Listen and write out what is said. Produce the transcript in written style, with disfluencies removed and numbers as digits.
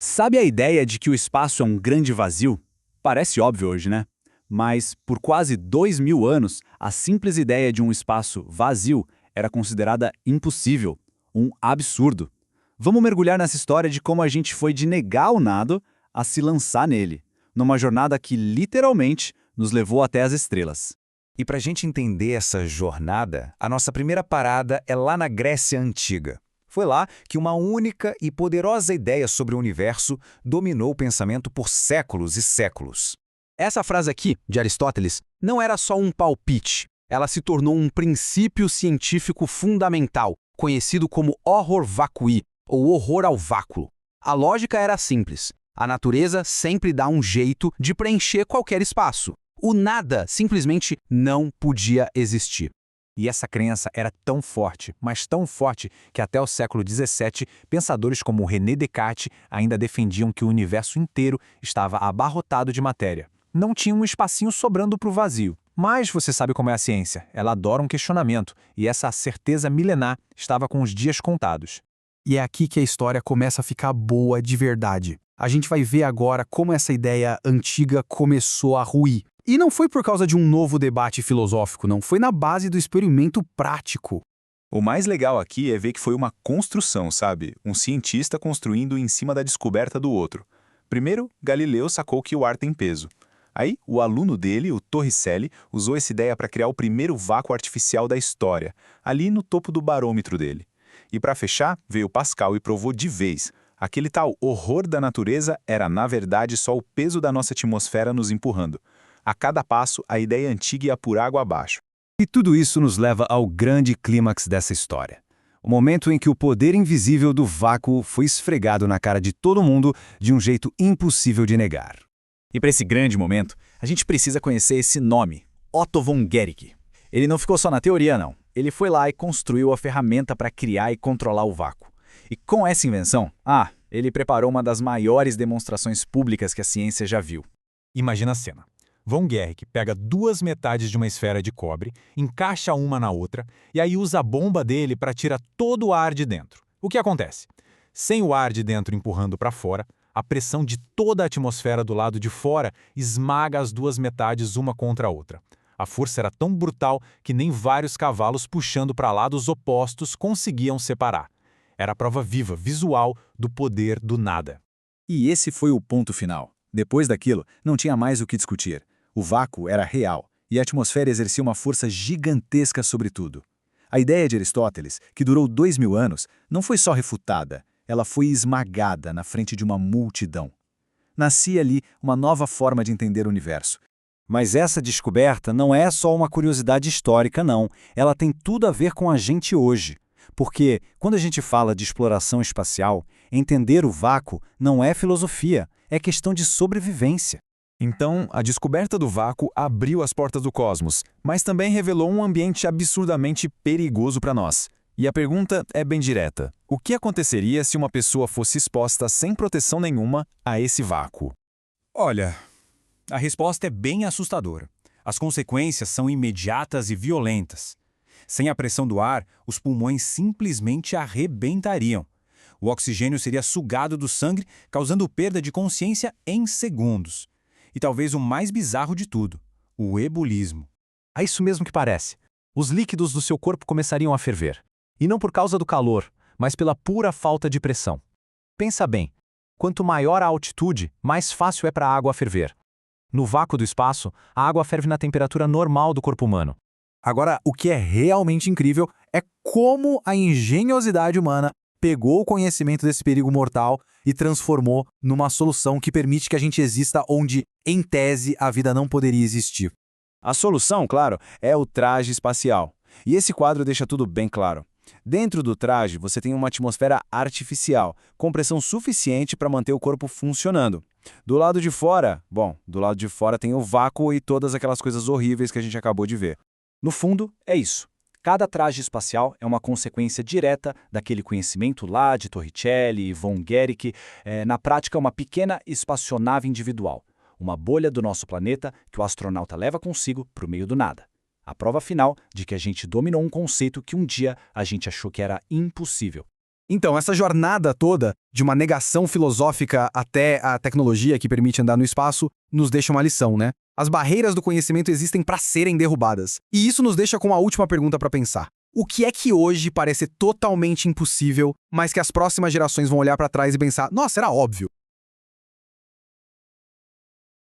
Sabe a ideia de que o espaço é um grande vazio? Parece óbvio hoje, né? Mas, por quase 2000 anos, a simples ideia de um espaço vazio era considerada impossível, um absurdo. Vamos mergulhar nessa história de como a gente foi de negar o nada a se lançar nele, numa jornada que literalmente nos levou até as estrelas. E para a gente entender essa jornada, a nossa primeira parada é lá na Grécia Antiga. Foi lá que uma única e poderosa ideia sobre o universo dominou o pensamento por séculos e séculos. Essa frase aqui, de Aristóteles, não era só um palpite. Ela se tornou um princípio científico fundamental, conhecido como horror vacui, ou horror ao vácuo. A lógica era simples. A natureza sempre dá um jeito de preencher qualquer espaço. O nada simplesmente não podia existir. E essa crença era tão forte, mas tão forte, que até o século XVII, pensadores como René Descartes ainda defendiam que o universo inteiro estava abarrotado de matéria. Não tinha um espacinho sobrando para o vazio. Mas você sabe como é a ciência, ela adora um questionamento, e essa certeza milenar estava com os dias contados. E é aqui que a história começa a ficar boa de verdade. A gente vai ver agora como essa ideia antiga começou a ruir. E não foi por causa de um novo debate filosófico, não. Foi na base do experimento prático. O mais legal aqui é ver que foi uma construção, sabe? Um cientista construindo em cima da descoberta do outro. Primeiro, Galileu sacou que o ar tem peso. Aí, o aluno dele, o Torricelli, usou essa ideia para criar o primeiro vácuo artificial da história, ali no topo do barômetro dele. E para fechar, veio Pascal e provou de vez. Aquele tal horror da natureza era, na verdade, só o peso da nossa atmosfera nos empurrando. A cada passo, a ideia antiga ia por água abaixo. E tudo isso nos leva ao grande clímax dessa história. O momento em que o poder invisível do vácuo foi esfregado na cara de todo mundo de um jeito impossível de negar. E para esse grande momento, a gente precisa conhecer esse nome, Otto von Guericke. Ele não ficou só na teoria, não. Ele foi lá e construiu a ferramenta para criar e controlar o vácuo. E com essa invenção, ele preparou uma das maiores demonstrações públicas que a ciência já viu. Imagina a cena. Von Guericke pega duas metades de uma esfera de cobre, encaixa uma na outra e aí usa a bomba dele para tirar todo o ar de dentro. O que acontece? Sem o ar de dentro empurrando para fora, a pressão de toda a atmosfera do lado de fora esmaga as duas metades uma contra a outra. A força era tão brutal que nem vários cavalos puxando para lados opostos conseguiam separar. Era a prova viva, visual, do poder do nada. E esse foi o ponto final. Depois daquilo, não tinha mais o que discutir. O vácuo era real, e a atmosfera exercia uma força gigantesca sobre tudo. A ideia de Aristóteles, que durou 2000 anos, não foi só refutada, ela foi esmagada na frente de uma multidão. Nascia ali uma nova forma de entender o universo. Mas essa descoberta não é só uma curiosidade histórica, não. Ela tem tudo a ver com a gente hoje. Porque, quando a gente fala de exploração espacial, entender o vácuo não é filosofia, é questão de sobrevivência. Então, a descoberta do vácuo abriu as portas do cosmos, mas também revelou um ambiente absurdamente perigoso para nós. E a pergunta é bem direta. O que aconteceria se uma pessoa fosse exposta sem proteção nenhuma a esse vácuo? Olha, a resposta é bem assustadora. As consequências são imediatas e violentas. Sem a pressão do ar, os pulmões simplesmente arrebentariam. O oxigênio seria sugado do sangue, causando perda de consciência em segundos. E talvez o mais bizarro de tudo, o ebulismo. É isso mesmo que parece. Os líquidos do seu corpo começariam a ferver. E não por causa do calor, mas pela pura falta de pressão. Pensa bem, quanto maior a altitude, mais fácil é para a água ferver. No vácuo do espaço, a água ferve na temperatura normal do corpo humano. Agora, o que é realmente incrível é como a engenhosidade humana pegou o conhecimento desse perigo mortal e transformou numa solução que permite que a gente exista onde, em tese, a vida não poderia existir. A solução, claro, é o traje espacial. E esse quadro deixa tudo bem claro. Dentro do traje, você tem uma atmosfera artificial, com pressão suficiente para manter o corpo funcionando. Do lado de fora, tem o vácuo e todas aquelas coisas horríveis que a gente acabou de ver. No fundo, é isso. Cada traje espacial é uma consequência direta daquele conhecimento lá de Torricelli e von Guericke, na prática uma pequena espaçonave individual, uma bolha do nosso planeta que o astronauta leva consigo para o meio do nada. A prova final de que a gente dominou um conceito que um dia a gente achou que era impossível. Então, essa jornada toda, de uma negação filosófica até a tecnologia que permite andar no espaço, nos deixa uma lição, né? As barreiras do conhecimento existem para serem derrubadas. E isso nos deixa com a última pergunta para pensar. O que é que hoje parece totalmente impossível, mas que as próximas gerações vão olhar para trás e pensar, nossa, era óbvio?